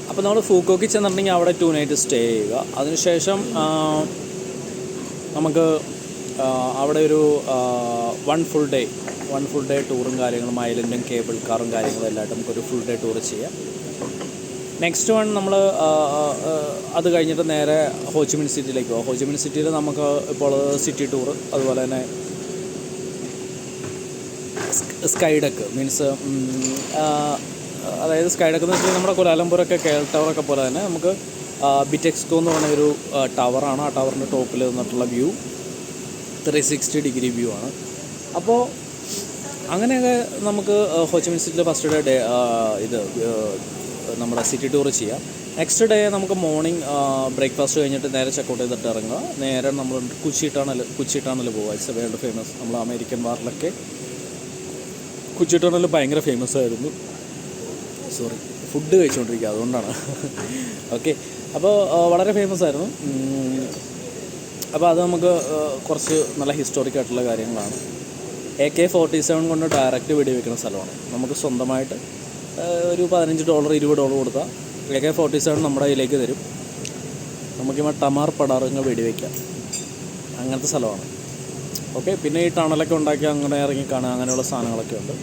അപ്പോൾ നമ്മൾ ഫൂക്കോക്കിൽ ചെന്നിട്ടുണ്ടെങ്കിൽ അവിടെ 2 നൈറ്റ് സ്റ്റേ ചെയ്യുക. അതിനുശേഷം നമുക്ക് അവിടെ ഒരു 1 ഫുൾ ഡേ ടൂറും കാര്യങ്ങളും ഐലൻഡും കേബിൾ കാറും കാര്യങ്ങളും എല്ലായിട്ടും നമുക്കൊരു ഫുൾ ഡേ ടൂർ ചെയ്യാം. നെക്സ്റ്റ് വൺ നമ്മൾ അത് കഴിഞ്ഞിട്ട് നേരെ ഹോച്ചിമിൻ സിറ്റിയിലേക്ക് പോകും. ഹോച്ചിമിൻ സിറ്റിയിൽ നമുക്ക് ഇപ്പോൾ സിറ്റി ടൂർ, അതുപോലെ തന്നെ സ്കൈഡക്ക് മീൻസ് അതായത് സ്കൈഡക്ക് എന്ന് വെച്ചാൽ നമ്മുടെ കുലാലംപൂരൊക്കെ കേൾ ടവറൊക്കെ പോലെ തന്നെ നമുക്ക് ബിറ്റെക്സ്കോ എന്ന് പറയുന്ന ഒരു ടവറാണ്. ആ ടവറിൻ്റെ ടോപ്പിൽ നിന്നിട്ടുള്ള വ്യൂ 360 ഡിഗ്രി വ്യൂ ആണ്. അപ്പോൾ അങ്ങനെയൊക്കെ നമുക്ക് ഹോച്ചിമിൻ സിറ്റിയിൽ ഫസ്റ്റ് ഡേ ഇത് നമ്മുടെ സിറ്റി ടൂർ ചെയ്യാം. നെക്സ്റ്റ് ഡേ നമുക്ക് മോർണിംഗ് ബ്രേക്ക്ഫാസ്റ്റ് കഴിഞ്ഞിട്ട് നേരെ ചെക്കൗട്ട് ചെയ്തിട്ട് ഇറങ്ങുക. നേരെ നമ്മൾ കുച്ചി ടണൽ പോകുക. It's world famous. നമ്മൾ അമേരിക്കൻ വാറിലൊക്കെ കുച്ചി ടണൽ ഭയങ്കര ഫേമസ് ആയിരുന്നു. ഫുഡ് കഴിച്ചുകൊണ്ടിരിക്കുക, അതുകൊണ്ടാണ്. ഓക്കെ, അപ്പോൾ വളരെ ഫേമസ് ആയിരുന്നു. അപ്പോൾ അത് നമുക്ക് കുറച്ച് നല്ല ഹിസ്റ്റോറിക് ആയിട്ടുള്ള കാര്യങ്ങളാണ്. AK-47 കൊണ്ട് ഡയറക്റ്റ് വെടിവെക്കുന്ന സ്ഥലമാണ്. നമുക്ക് സ്വന്തമായിട്ട് ഒരു $15 $20 കൊടുത്താൽ AK-47 നമ്മുടെ കയ്യിലേക്ക് തരും. നമുക്കിപ്പോൾ ടമാർ പടാറിങ്ങ് വെടിവെക്കാം, അങ്ങനത്തെ സ്ഥലമാണ്. ഓക്കെ, പിന്നെ ഈ ടണലൊക്കെ ഉണ്ടാക്കി അങ്ങനെ ഇറങ്ങി കാണുക, അങ്ങനെയുള്ള സാധനങ്ങളൊക്കെ ഉണ്ട്.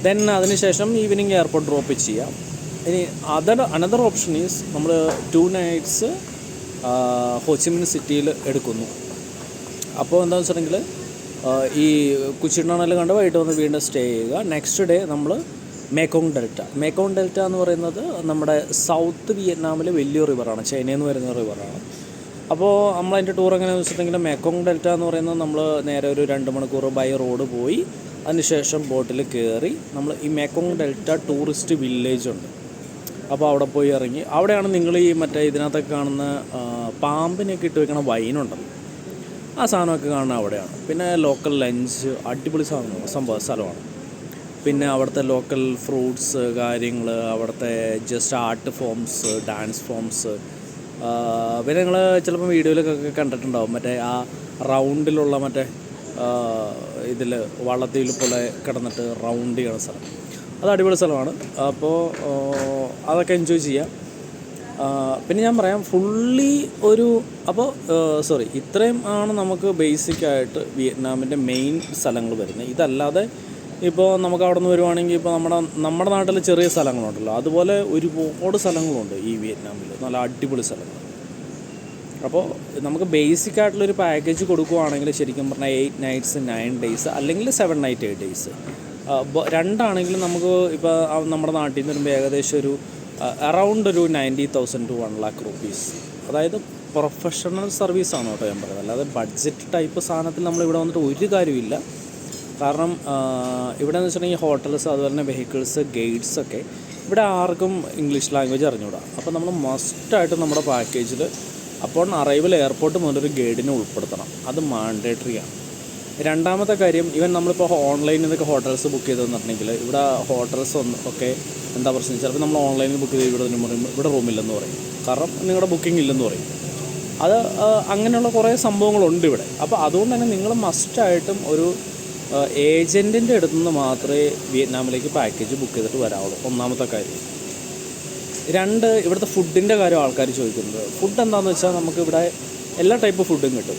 ദെൻ അതിനുശേഷം ഈവനിങ് എയർപോർട്ട് ഡ്രോപ്പ് ചെയ്യാം. ഇനി അനദർ ഓപ്ഷൻ ഈസ് നമ്മൾ 2 നൈറ്റ്സ് ഹോച്ചിമിൻ സിറ്റിയിൽ എടുക്കുന്നു. അപ്പോൾ എന്താണെന്ന് വെച്ചിട്ടുണ്ടെങ്കിൽ ഈ കുച്ചി ടണൽ കണ്ട് വൈകിട്ട് വന്ന് വീണ്ടും സ്റ്റേ ചെയ്യുക. നെക്സ്റ്റ് ഡേ നമ്മൾ മേക്കോങ് ഡെൽറ്റ എന്ന് പറയുന്നത് നമ്മുടെ സൗത്ത് വിയറ്റ്നാമിലെ വലിയ റിവറാണ്, ചൈനയിൽ നിന്ന് വരുന്ന റിവറാണ്. അപ്പോൾ നമ്മളതിൻ്റെ ടൂർ എങ്ങനെയാണെന്ന് വെച്ചിട്ടുണ്ടെങ്കിൽ മേക്കോങ് ഡെൽറ്റ എന്ന് പറയുന്നത് നമ്മൾ നേരെ ഒരു 2 മണിക്കൂർ ബൈ റോഡ് പോയി അതിനുശേഷം ബോട്ടിൽ കയറി നമ്മൾ ഈ മേക്കോങ് ഡെൽറ്റ ടൂറിസ്റ്റ് വില്ലേജ് ഉണ്ട്. അപ്പോൾ അവിടെ പോയി ഇറങ്ങി, അവിടെയാണ് നിങ്ങൾ ഈ മറ്റേ ഇതിനകത്തൊക്കെ കാണുന്ന പാമ്പിനൊക്കെ ഇട്ട് വെക്കണ വൈനുണ്ടല്ലോ, ആ സാധനമൊക്കെ കാണുന്നത് അവിടെയാണ്. പിന്നെ ലോക്കൽ ലഞ്ച് അടിപൊളി സ്ഥലമാണ്. പിന്നെ അവിടുത്തെ ലോക്കൽ ഫ്രൂട്ട്സ് കാര്യങ്ങൾ, അവിടുത്തെ just art forms, dance forms. പിന്നെ നിങ്ങൾ ചിലപ്പോൾ വീഡിയോയിലൊക്കെ കണ്ടിട്ടുണ്ടാവും മറ്റേ ആ റൗണ്ടിലുള്ള മറ്റേ ഇതിൽ വള്ളത്തിൽ പോലെ കിടന്നിട്ട് റൗണ്ട് ചെയ്യണ സ്ഥലം. അത് അടിപൊളി സ്ഥലമാണ്. അപ്പോൾ അതൊക്കെ എൻജോയ് ചെയ്യാം. പിന്നെ ഞാൻ പറയാം ഫുള്ളി ഒരു ഇത്രയും ആണ് നമുക്ക് ബേസിക്കായിട്ട് വിയറ്റ്നാമിൻ്റെ മെയിൻ സ്ഥലങ്ങൾ വരുന്നത്. ഇതല്ലാതെ ഇപ്പോൾ നമുക്ക് അവിടെ നിന്ന് വരുവാണെങ്കിൽ ഇപ്പോൾ നമ്മുടെ നാട്ടിൽ ചെറിയ സ്ഥലങ്ങളുണ്ടല്ലോ, അതുപോലെ ഒരുപാട് സ്ഥലങ്ങളുണ്ട് ഈ വിയറ്റ്നാമിൽ, നല്ല അടിപൊളി സ്ഥലങ്ങൾ. അപ്പോൾ നമുക്ക് ബേസിക്കായിട്ടുള്ളൊരു പാക്കേജ് കൊടുക്കുകയാണെങ്കിൽ ശരിക്കും പറഞ്ഞാൽ 8 നൈറ്റ്സ് 9 ഡേയ്സ് അല്ലെങ്കിൽ 7 നൈറ്റ് 8 ഡേയ്സ് രണ്ടാണെങ്കിലും നമുക്ക് ഇപ്പോൾ നമ്മുടെ നാട്ടിൽ നിന്ന് വരുമ്പോൾ ഏകദേശം ഒരു അറൗണ്ട് ഒരു 90,000 to 1 lakh rupees. അതായത് പ്രൊഫഷണൽ സർവീസാണ് കേട്ടോ ഞാൻ പറയുന്നത്, അല്ലാതെ ബഡ്ജറ്റ് ടൈപ്പ് സാധനത്തിൽ നമ്മളിവിടെ വന്നിട്ട് ഒരു കാര്യമില്ല. കാരണം ഇവിടെ എന്ന് വെച്ചിട്ടുണ്ടെങ്കിൽ ഹോട്ടൽസ്, അതുപോലെ തന്നെ വെഹിക്കിൾസ്, ഗൈഡ്സൊക്കെ ഇവിടെ ആർക്കും ഇംഗ്ലീഷ് ലാംഗ്വേജ് അറിഞ്ഞുകൂടാ. അപ്പോൾ നമ്മൾ മസ്റ്റായിട്ട് നമ്മുടെ പാക്കേജിൽ അപ്പോൾ അറൈവൽ എയർപോർട്ട് മുതലൊരു ഗൈഡിനെ ഉൾപ്പെടുത്തണം, അത് മാൻഡേറ്ററി ആണ്. രണ്ടാമത്തെ കാര്യം, ഈവൻ നമ്മളിപ്പോൾ ഓൺലൈനിൽ നിന്നൊക്കെ ഹോട്ടൽസ് ബുക്ക് ചെയ്തെന്നുണ്ടെങ്കിൽ ഇവിടെ ഹോട്ടൽസ് ഒക്കെ എന്താ പ്രശ്നം, ചിലപ്പോൾ നമ്മൾ ഓൺലൈനിൽ ബുക്ക് ചെയ്ത് ഇവിടെ റൂമില്ലെന്ന് പറയും, കാരണം നിങ്ങളുടെ ബുക്കിംഗ് ഇല്ലെന്ന് പറയും. അത് അങ്ങനെയുള്ള കുറേ സംഭവങ്ങളുണ്ട് ഇവിടെ. അപ്പോൾ അതുകൊണ്ട് തന്നെ നിങ്ങൾ മസ്റ്റായിട്ടും ഒരു ഏജൻറ്റിൻ്റെ അടുത്തു നിന്ന് മാത്രമേ വിയറ്റ്നാമിലേക്ക് പാക്കേജ് ബുക്ക് ചെയ്തിട്ട് വരാവുള്ളൂ, ഒന്നാമത്തെ കാര്യം. 2, ഇവിടുത്തെ ഫുഡിൻ്റെ കാര്യം ആൾക്കാർ ചോദിക്കുന്നത്. ഫുഡ് എന്താണെന്ന് വെച്ചാൽ നമുക്കിവിടെ എല്ലാ ടൈപ്പ് ഫുഡും കിട്ടും.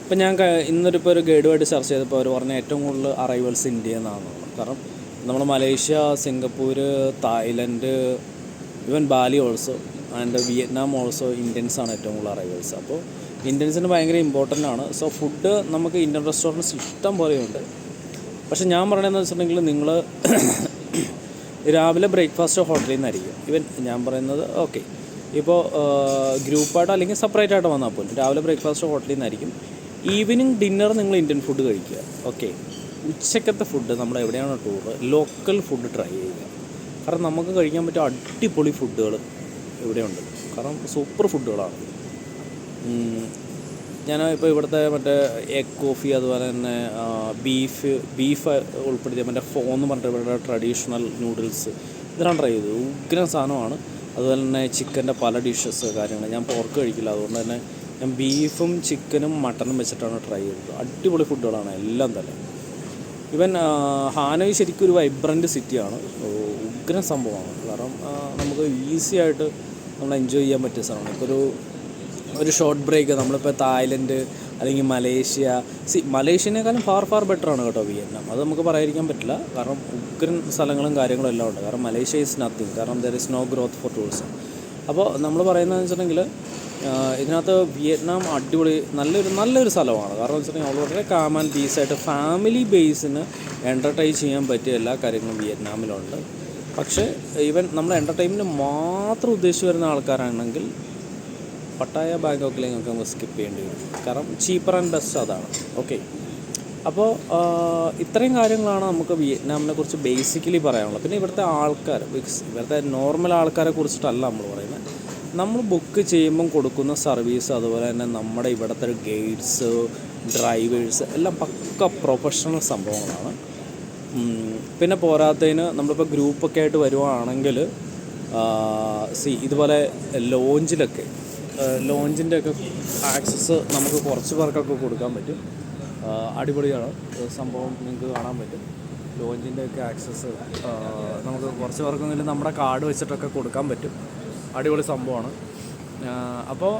ഇപ്പോൾ ഞാൻ ഇന്നൊരിപ്പോൾ ഒരു ഗൈഡുമായിട്ട് ചർച്ച ചെയ്തപ്പോൾ അവർ പറഞ്ഞ ഏറ്റവും കൂടുതൽ അറൈവൽസ് ഇന്ത്യ എന്നാണ്. കാരണം നമ്മൾ Malaysia, Singapore, Thailand, even Bali also and Vietnam also ഇന്ത്യൻസാണ് ഏറ്റവും കൂടുതൽ അറൈവൽസ്. അപ്പോൾ ഇന്ത്യൻസിന് ഭയങ്കര ഇമ്പോർട്ടൻ്റ് ആണ്. സോ ഫുഡ് നമുക്ക് ഇന്ത്യൻ റെസ്റ്റോറൻറ്റ്സ് ഇഷ്ടം പോലെയുണ്ട്. പക്ഷെ ഞാൻ പറയണതെന്ന് വെച്ചിട്ടുണ്ടെങ്കിൽ നിങ്ങൾ രാവിലെ ബ്രേക്ക്ഫാസ്റ്റ് ഹോട്ടലിൽ നിന്നായിരിക്കും. ഈവൻ ഞാൻ പറയുന്നത് ഓക്കെ, ഇപ്പോൾ ഗ്രൂപ്പായിട്ടോ അല്ലെങ്കിൽ സെപ്പറേറ്റ് ആയിട്ട് വന്നാൽ പോലും രാവിലെ ബ്രേക്ക്ഫാസ്റ്റ് ഹോട്ടലിൽ നിന്നായിരിക്കും. ഈവനിങ് ഡിന്നർ നിങ്ങൾ ഇന്ത്യൻ ഫുഡ് കഴിക്കുക. ഓക്കെ, ഉച്ചക്കത്തെ ഫുഡ് നമ്മൾ എവിടെയാണ് ടൂറ്, ലോക്കൽ ഫുഡ് ട്രൈ ചെയ്യുക. കാരണം നമുക്ക് കഴിക്കാൻ പറ്റിയ അടിപൊളി ഫുഡുകൾ ഇവിടെയുണ്ട്, കാരണം സൂപ്പർ ഫുഡുകളാണ്. ഞാൻ ഇപ്പോൾ ഇവിടുത്തെ മറ്റേ എഗ് കോഫി, അതുപോലെ തന്നെ ബീഫ് ഉൾപ്പെടുത്തിയ മറ്റേ എന്ന് പറഞ്ഞിട്ട് ഇവരുടെ ട്രഡീഷണൽ നൂഡിൽസ്, ഇതെല്ലാം ട്രൈ ചെയ്തു. ഉഗ്രം സാധനമാണ്. അതുപോലെ തന്നെ ചിക്കൻ്റെ പല ഡിഷസ് കാര്യങ്ങൾ. ഞാൻ പോർക്ക് കഴിക്കില്ല, അതുകൊണ്ട് തന്നെ ഞാൻ ബീഫും ചിക്കനും മട്ടനും വെച്ചിട്ടാണ് ട്രൈ ചെയ്തത്. അടിപൊളി ഫുഡുകളാണ് എല്ലാം തന്നെ. ഇവൻ ഹാനോയ് ശരിക്കും ഒരു വൈബ്രൻറ്റ് സിറ്റിയാണ്, ഉഗ്രൻ സംഭവമാണ്. കാരണം നമുക്ക് ഈസി ആയിട്ട് നമ്മൾ എൻജോയ് ചെയ്യാൻ പറ്റിയ സ്ഥലമാണ്. ഇപ്പോൾ ഒരു ഷോർട്ട് ബ്രേക്ക് നമ്മളിപ്പോൾ തായ്ലൻഡ് അല്ലെങ്കിൽ മലേഷ്യ, മലേഷ്യനേക്കാളും ഫാർ ബെറ്ററാണ് കേട്ടോ വിയറ്റ്നാം. അത് നമുക്ക് പറയാതിരിക്കാൻ പറ്റില്ല. കാരണം ഉഗ്രൻ സ്ഥലങ്ങളും കാര്യങ്ങളും എല്ലാം ഉണ്ട്. കാരണം മലേഷ്യ ഈസ് നത്തിങ്, കാരണം there is no growth for tourism. അപ്പോൾ നമ്മൾ പറയുന്നതെന്ന് വെച്ചിട്ടുണ്ടെങ്കിൽ ഇതിനകത്ത് വിയറ്റ്നാം അടിപൊളി നല്ലൊരു സ്ഥലമാണ്. കാരണം വെച്ചിട്ടുണ്ടെങ്കിൽ വളരെ കാം ആൻഡ് പീസായിട്ട് ഫാമിലി ബേസിന് എൻ്റർടൈൻ ചെയ്യാൻ പറ്റിയ എല്ലാ കാര്യങ്ങളും വിയറ്റ്നാമിലുണ്ട്. പക്ഷേ ഈവൻ നമ്മൾ എൻ്റർടൈൻമെൻറ്റ് മാത്രം ഉദ്ദേശിച്ച് വരുന്ന ആൾക്കാരാണെങ്കിൽ പട്ടായ ബാങ്കോക്കിലേക്ക് നമുക്ക് സ്കിപ്പ് ചെയ്യേണ്ടി വരും. കാരണം ചീപ്പർ ആൻഡ് ബെസ്റ്റ് അതാണ്. ഓക്കെ, അപ്പോൾ ഇത്രയും കാര്യങ്ങളാണ് നമുക്ക് വിയറ്റ്നാമിനെ കുറിച്ച് ബേസിക്കലി പറയാനുള്ളത്. പിന്നെ ഇവിടുത്തെ ആൾക്കാർ, ഇവിടുത്തെ നോർമൽ ആൾക്കാരെ കുറിച്ചിട്ടല്ല നമ്മൾ പറയുന്നത്. നമ്മൾ ബുക്ക് ചെയ്യുമ്പം കൊടുക്കുന്ന സർവീസ്, അതുപോലെ തന്നെ നമ്മുടെ ഇവിടുത്തെ ഗൈഡ്സ്, ഡ്രൈവേഴ്സ് എല്ലാം പക്ക പ്രൊഫഷണൽ സംഭവങ്ങളാണ്. പിന്നെ പോരാത്തതിന് നമ്മളിപ്പോൾ ഗ്രൂപ്പൊക്കെ ആയിട്ട് വരുവാണെങ്കിൽ ഇതുപോലെ ലോഞ്ചിൻ്റെയൊക്കെ ആക്സസ് നമുക്ക് കുറച്ച് പേർക്കൊക്കെ കൊടുക്കാൻ പറ്റും. അടിപൊളിയാണ് സംഭവം, നിങ്ങൾക്ക് കാണാൻ പറ്റും. ലോഞ്ചിൻ്റെയൊക്കെ ആക്സസ് നമുക്ക് കുറച്ച് പേർക്കെങ്കിലും നമ്മുടെ കാർഡ് വെച്ചിട്ടൊക്കെ കൊടുക്കാൻ പറ്റും. അടിപൊളി സംഭവമാണ്. അപ്പോൾ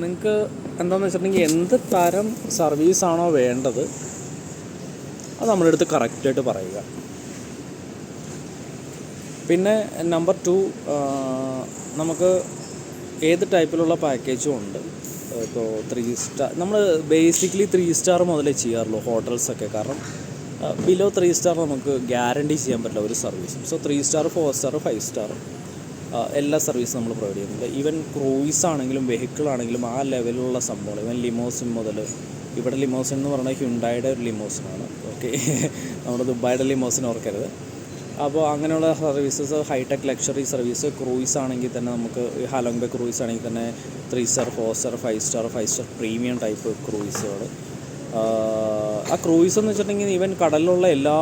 നിങ്ങൾക്ക് എന്താണെന്ന് വെച്ചിട്ടുണ്ടെങ്കിൽ എന്ത് തരം സർവീസാണോ വേണ്ടത് അത് നമ്മുടെ അടുത്ത് കറക്റ്റായിട്ട് പറയുക. പിന്നെ നമ്പർ 2, നമുക്ക് ഏത് ടൈപ്പിലുള്ള പാക്കേജും ഉണ്ട്. ഇപ്പോൾ 3 സ്റ്റാർ, നമ്മൾ ബേസിക്കലി 3 സ്റ്റാർ മുതലേ ചെയ്യാറുള്ളൂ ഹോട്ടൽസൊക്കെ. കാരണം ബിലോ 3 സ്റ്റാർ നമുക്ക് ഗ്യാരണ്ടി ചെയ്യാൻ പറ്റില്ല ഒരു സർവീസും. സോ 3 സ്റ്റാർ, 4 സ്റ്റാർ, 5 സ്റ്റാർ എല്ലാ സർവീസും നമ്മൾ പ്രൊവൈഡ് ചെയ്യുന്നുണ്ട്. ഈവൻ ക്രൂയിസ് ആണെങ്കിലും വെഹിക്കിളാണെങ്കിലും ആ ലെവലിലുള്ള സംഭവങ്ങൾ, ഈവൻ ലിമോസിൻ മുതൽ, ഇവിടെ ലിമോസിൻ എന്ന് പറഞ്ഞാൽ ഹ്യുണ്ടായുടെ ഒരു ലിമോസിനാണ്. ഓക്കെ, നമ്മുടെ ദുബായുടെ ലിമോസിൻ ഓർക്കരുത്. അപ്പോൾ അങ്ങനെയുള്ള services, hi tech luxury service, cruise ആണെങ്കിൽ തന്നെ നമുക്ക് ഹാലോങ് ബേ ക്രൂയിസ് ആണെങ്കിൽ തന്നെ 3 star, 4 star, 5 star premium type ക്രൂയിസുകൾ. ആ ക്രൂയിസ് എന്ന് വെച്ചിട്ടുണ്ടെങ്കിൽ ഈവൻ കടലിലുള്ള എല്ലാ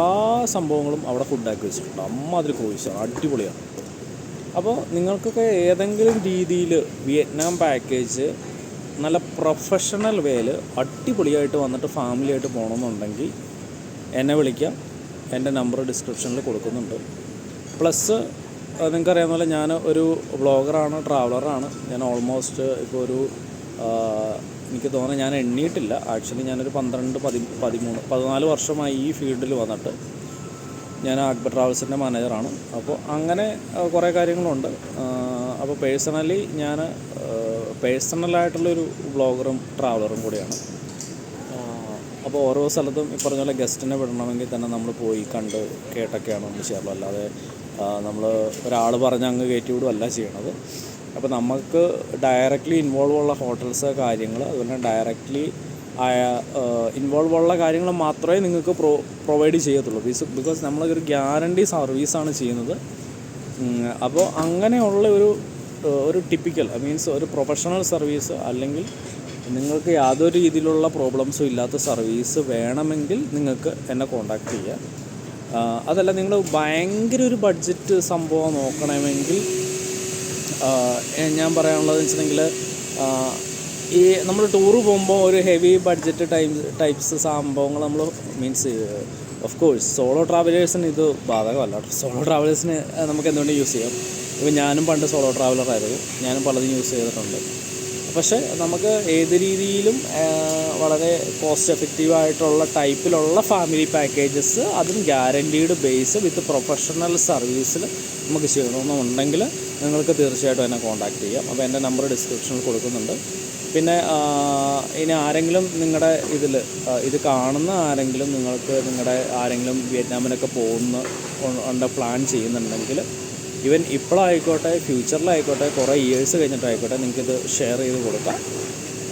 സംഭവങ്ങളും അവിടെ ഫുഡാക്കി വെച്ചിട്ടുണ്ട്. അമ്മാതിരി ക്രൂയിസാണ്, അടിപൊളിയാണ്. അപ്പോൾ നിങ്ങൾക്കൊക്കെ ഏതെങ്കിലും രീതിയിൽ വിയറ്റ്നാം പാക്കേജ് നല്ല പ്രൊഫഷണൽ വേയിൽ അടിപൊളിയായിട്ട് വന്നിട്ട് ഫാമിലിയായിട്ട് പോകണമെന്നുണ്ടെങ്കിൽ എന്നെ വിളിക്കാം. എൻ്റെ നമ്പർ ഡിസ്ക്രിപ്ഷനിൽ കൊടുക്കുന്നുണ്ട്. പ്ലസ് നിങ്ങൾക്കറിയാവുന്ന പോലെ ഞാൻ ഒരു വ്ളോഗറാണ്, ട്രാവലറാണ്. ഞാൻ ഓൾമോസ്റ്റ് ഇപ്പോൾ എനിക്ക് തോന്നുന്നത് ഞാൻ എണ്ണിയിട്ടില്ല. ആക്ച്വലി ഞാനൊരു 14 വർഷമായി ഈ ഫീൽഡിൽ വന്നിട്ട്. ഞാൻ അക്ബർ ട്രാവൽസിൻ്റെ മാനേജറാണ്. അപ്പോൾ അങ്ങനെ കുറേ കാര്യങ്ങളുണ്ട്. അപ്പോൾ പേഴ്സണലായിട്ടുള്ളൊരു വ്ളോഗറും ട്രാവലറും കൂടിയാണ്. അപ്പോൾ ഓരോ സ്ഥലത്തും ഈ പറഞ്ഞ പോലെ ഗസ്റ്റിനെ വിടണമെങ്കിൽ തന്നെ നമ്മൾ പോയി കണ്ട് കേട്ടൊക്കെയാണ് നമ്മൾ ചെയ്യാറുള്ളത്. അല്ലാതെ നമ്മൾ ഒരാൾ പറഞ്ഞ് അങ്ങ് കയറ്റി വിടുകയല്ല ചെയ്യണത്. അപ്പോൾ നമുക്ക് ഡയറക്റ്റ്ലി ഇൻവോൾവ് ഉള്ള ഹോട്ടൽസ് കാര്യങ്ങൾ, അതുപോലെ ഡയറക്റ്റ്ലി ഇൻവോൾവ് ഉള്ള കാര്യങ്ങൾ മാത്രമേ നിങ്ങൾക്ക് പ്രൊവൈഡ് ചെയ്യത്തുള്ളൂ. ബിക്കോസ് നമ്മളൊരു ഗ്യാരണ്ടി സർവീസാണ് ചെയ്യുന്നത്. അപ്പോൾ അങ്ങനെയുള്ള ഒരു ടിപ്പിക്കൽ മീൻസ് ഒരു പ്രൊഫഷണൽ സർവീസ്, അല്ലെങ്കിൽ നിങ്ങൾക്ക് യാതൊരു രീതിയിലുള്ള പ്രോബ്ലംസും ഇല്ലാത്ത സർവീസ് വേണമെങ്കിൽ നിങ്ങൾക്ക് എന്നെ കോൺടാക്റ്റ് ചെയ്യാം. അതല്ല നിങ്ങൾ ഭയങ്കര ഒരു ബഡ്ജറ്റ് സംഭവം നോക്കണമെങ്കിൽ ഞാൻ പറയാനുള്ളതെന്ന് വെച്ചിട്ടുണ്ടെങ്കിൽ ഈ നമ്മൾ ടൂറ് പോകുമ്പോൾ ഒരു ഹെവി ബഡ്ജറ്റ് ടൈപ്സ് സംഭവങ്ങൾ നമ്മൾ മീൻസ് ഓഫ് കോഴ്സ് സോളോ ട്രാവലേഴ്സിന് ഇത് ബാധകമല്ല. സോളോ ട്രാവലേഴ്സിന് നമുക്ക് എന്തുകൊണ്ട് യൂസ് ചെയ്യാം. ഇപ്പോൾ ഞാനും പണ്ട് സോളോ ട്രാവലറായിരുന്നു, ഞാനും പലതും യൂസ് ചെയ്തിട്ടുണ്ട്. പക്ഷേ നമുക്ക് ഏത് രീതിയിലും വളരെ കോസ്റ്റ് എഫക്റ്റീവായിട്ടുള്ള ടൈപ്പിലുള്ള ഫാമിലി പാക്കേജസ്, അതും ഗ്യാരൻറ്റീഡ് ബേസ് വിത്ത് പ്രൊഫഷണൽ സർവീസിൽ നമുക്ക് ചെയ്യണമെന്നുണ്ടെങ്കിൽ നിങ്ങൾക്ക് തീർച്ചയായിട്ടും എന്നെ കോൺടാക്റ്റ് ചെയ്യാം. അപ്പോൾ എൻ്റെ നമ്പർ ഡിസ്ക്രിപ്ഷനിൽ കൊടുക്കുന്നുണ്ട്. പിന്നെ ഇനി ആരെങ്കിലും നിങ്ങളുടെ ഇത് കാണുന്ന ആരെങ്കിലും നിങ്ങളുടെ ആരെങ്കിലും വിയറ്റ്നാമിനൊക്കെ പോകുന്ന പ്ലാൻ ചെയ്യുന്നുണ്ടെങ്കിൽ, ഈവൻ ഇപ്പോഴായിക്കോട്ടെ ഫ്യൂച്ചറിലായിക്കോട്ടെ കുറേ ഇയേഴ്സ് കഴിഞ്ഞിട്ടായിക്കോട്ടെ, നിങ്ങൾക്കിത് ഷെയർ ചെയ്ത് കൊടുക്കാം.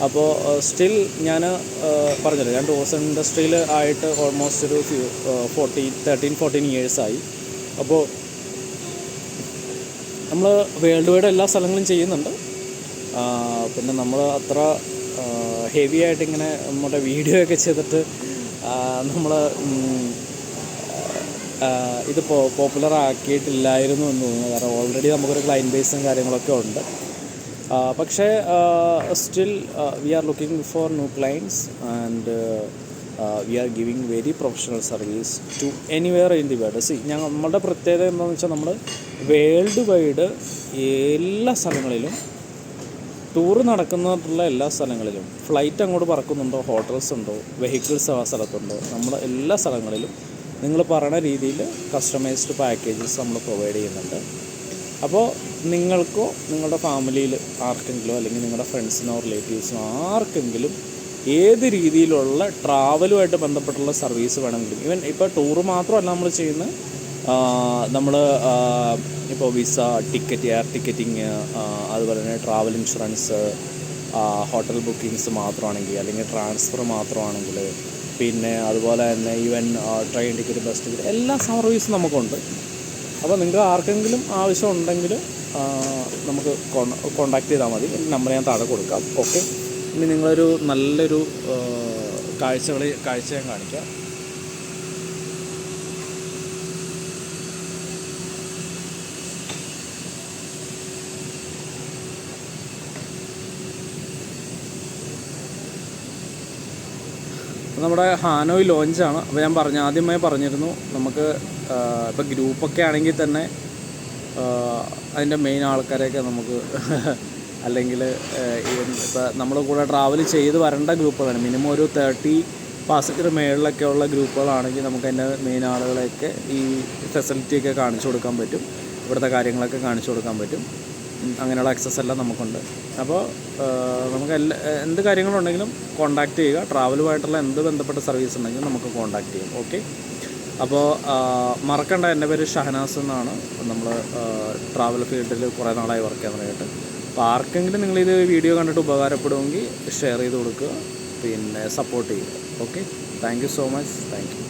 അപ്പോൾ സ്റ്റിൽ ഞാൻ പറഞ്ഞല്ലോ, ഞാൻ ടൂറിസം ഇൻഡസ്ട്രിയിൽ ആയിട്ട് ഓൾമോസ്റ്റ് ഒരു 13-14 ഇയേഴ്സായി. അപ്പോൾ നമ്മൾ വേൾഡ് വൈഡ് എല്ലാ സ്ഥലങ്ങളും ചെയ്യുന്നുണ്ട്. പിന്നെ നമ്മൾ അത്ര ഹെവി ആയിട്ട് ഇങ്ങനെ നമ്മുടെ വീഡിയോ ഒക്കെ ചെയ്തിട്ട് നമ്മൾ ഇത് പോപ്പുലർ ആക്കിയിട്ടില്ലായിരുന്നു എന്ന് തോന്നുന്നു. കാരണം ഓൾറെഡി നമുക്കൊരു ക്ലയൻറ്റ് ബേസും കാര്യങ്ങളൊക്കെ ഉണ്ട്. പക്ഷേ still we are looking for new clients and we are giving very professional service to anywhere in the world. നമ്മളുടെ പ്രത്യേകത എന്താണെന്ന് വെച്ചാൽ നമ്മൾ വേൾഡ് വൈഡ് എല്ലാ സ്ഥലങ്ങളിലും ടൂറ് നടക്കുന്നിട്ടുള്ള എല്ലാ സ്ഥലങ്ങളിലും ഫ്ലൈറ്റ് അങ്ങോട്ട് പറക്കുന്നുണ്ടോ, ഹോട്ടൽസ് ഉണ്ടോ, വെഹിക്കിൾസ് ആ സ്ഥലത്തുണ്ടോ, നമ്മൾ എല്ലാ സ്ഥലങ്ങളിലും നിങ്ങൾ പറയുന്ന രീതിയിൽ കസ്റ്റമൈസ്ഡ് പാക്കേജസ് നമ്മൾ പ്രൊവൈഡ് ചെയ്യുന്നുണ്ട്. അപ്പോൾ നിങ്ങൾക്കോ നിങ്ങളുടെ ഫാമിലിയിൽ ആർക്കെങ്കിലും അല്ലെങ്കിൽ നിങ്ങളുടെ ഫ്രണ്ട്സിനോ റിലേറ്റീവ്സിനോ ആർക്കെങ്കിലും ഏത് രീതിയിലുള്ള ട്രാവലുമായിട്ട് ബന്ധപ്പെട്ടുള്ള സർവീസ് വേണമെങ്കിലും, ഈവൻ ഇപ്പോൾ ടൂറ് മാത്രമല്ല നമ്മൾ ചെയ്യുന്നത്, നമ്മൾ ഇപ്പോൾ വിസ, ടിക്കറ്റ്, എയർ ടിക്കറ്റിങ്, അതുപോലെ തന്നെ ട്രാവൽ ഇൻഷുറൻസ്, ഹോട്ടൽ ബുക്കിങ്സ് മാത്രമാണെങ്കിൽ, അല്ലെങ്കിൽ ട്രാൻസ്ഫർ മാത്രമാണെങ്കിൽ, പിന്നെ അതുപോലെ തന്നെ even train ticket, bus ticket, എല്ലാ സർവീസും നമുക്കുണ്ട്. അപ്പോൾ നിങ്ങൾക്ക് ആർക്കെങ്കിലും ആവശ്യം ഉണ്ടെങ്കിൽ നമുക്ക് കോണ്ടാക്ട് ചെയ്താൽ മതി. നമ്പർ ഞാൻ താഴെ കൊടുക്കാം. ഓക്കെ, ഇനി നിങ്ങളൊരു നല്ലൊരു കാഴ്ച ഞാൻ കാണിക്കാം. നമ്മുടെ ഹാനോയ് ലോഞ്ചാണ്. അപ്പോൾ ഞാൻ ആദ്യമായി പറഞ്ഞിരുന്നു, നമുക്ക് ഇപ്പോൾ ഗ്രൂപ്പൊക്കെ ആണെങ്കിൽ തന്നെ അതിൻ്റെ മെയിൻ ആൾക്കാരെയൊക്കെ നമുക്ക് അല്ലെങ്കിൽ ഇപ്പോൾ നമ്മൾ കൂടെ ട്രാവൽ ചെയ്ത് വരേണ്ട ഗ്രൂപ്പുകളാണ്. മിനിമം ഒരു 30 പാസഞ്ചർ മേളിലൊക്കെ ഉള്ള ഗ്രൂപ്പുകളാണെങ്കിൽ നമുക്ക് അതിൻ്റെ മെയിൻ ആളുകളെയൊക്കെ ഈ ഫെസിലിറ്റിയൊക്കെ കാണിച്ചു കൊടുക്കാൻ പറ്റും, ഇവിടുത്തെ കാര്യങ്ങളൊക്കെ കാണിച്ചു കൊടുക്കാൻ പറ്റും. അങ്ങനെയുള്ള ആക്സസ് എല്ലാം നമുക്കുണ്ട്. അപ്പോൾ നമുക്ക് എന്ത് കാര്യങ്ങളുണ്ടെങ്കിലും കോൺടാക്റ്റ് ചെയ്യുക. ട്രാവലുമായിട്ടുള്ള എന്ത് ബന്ധപ്പെട്ട സർവീസ് ഉണ്ടെങ്കിലും നമുക്ക് കോൺടാക്റ്റ് ചെയ്യാം. ഓക്കെ, അപ്പോൾ മറക്കണ്ട, എൻ്റെ പേര് ഷഹനാസ് എന്നാണ്. നമ്മൾ ട്രാവൽ ഫീൽഡിൽ കുറേ നാളായി വർക്ക് ചെയ്യാൻ തുടങ്ങിയിട്ട്. അപ്പോൾ ആർക്കെങ്കിലും നിങ്ങളിത് വീഡിയോ കണ്ടിട്ട് ഉപകാരപ്പെടുമെങ്കിൽ ഷെയർ ചെയ്ത് കൊടുക്കുക, പിന്നെ സപ്പോർട്ട് ചെയ്യുക. Okay, thank you so much. Thank you.